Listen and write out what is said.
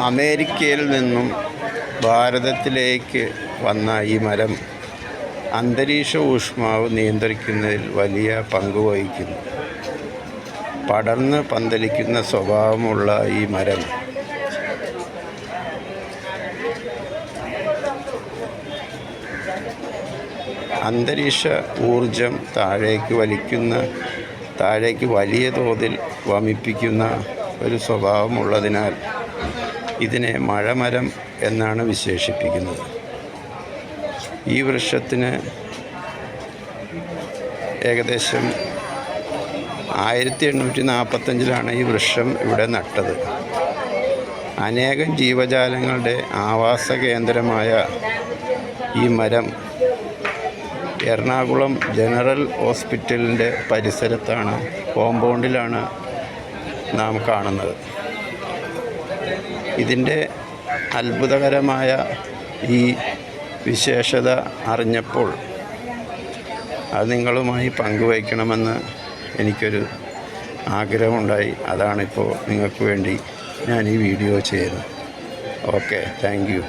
അമേരിക്കയിൽ നിന്നും ഭാരതത്തിലേക്ക് വന്ന ഈ മരം അന്തരീക്ഷ ഊഷ്മാവ് നിയന്ത്രിക്കുന്നതിൽ വലിയ പങ്ക് വഹിക്കുന്നു. പടർന്ന് പന്തലിക്കുന്ന സ്വഭാവമുള്ള ഈ മരം അന്തരീക്ഷ ഊർജം താഴേക്ക് വലിയ തോതിൽ വമിപ്പിക്കുന്ന ഒരു സ്വഭാവമുള്ളതിനാൽ ഇതിനെ മഴമരം എന്നാണ് വിശേഷിപ്പിക്കുന്നത്. ഈ വൃക്ഷത്തിന് ഏകദേശം 1845 ഈ വൃക്ഷം ഇവിടെ നട്ടത്. അനേകം ജീവജാലങ്ങളുടെ ആവാസ കേന്ദ്രമായ ഈ മരം എറണാകുളം ജനറൽ ഹോസ്പിറ്റലിൻ്റെ പരിസരത്താണ്, കോമ്പൗണ്ടിലാണ് നാം കാണുന്നത്. ഇതിൻ്റെ അത്ഭുതകരമായ ഈ വിശേഷത അറിഞ്ഞപ്പോൾ അത് നിങ്ങളുമായി പങ്കുവയ്ക്കണമെന്ന് എനിക്കൊരു ആഗ്രഹമുണ്ടായി. അതാണിപ്പോൾ നിങ്ങൾക്ക് വേണ്ടി ഞാൻ ഈ വീഡിയോ ചെയ്യുന്നത്. Okay, thank you.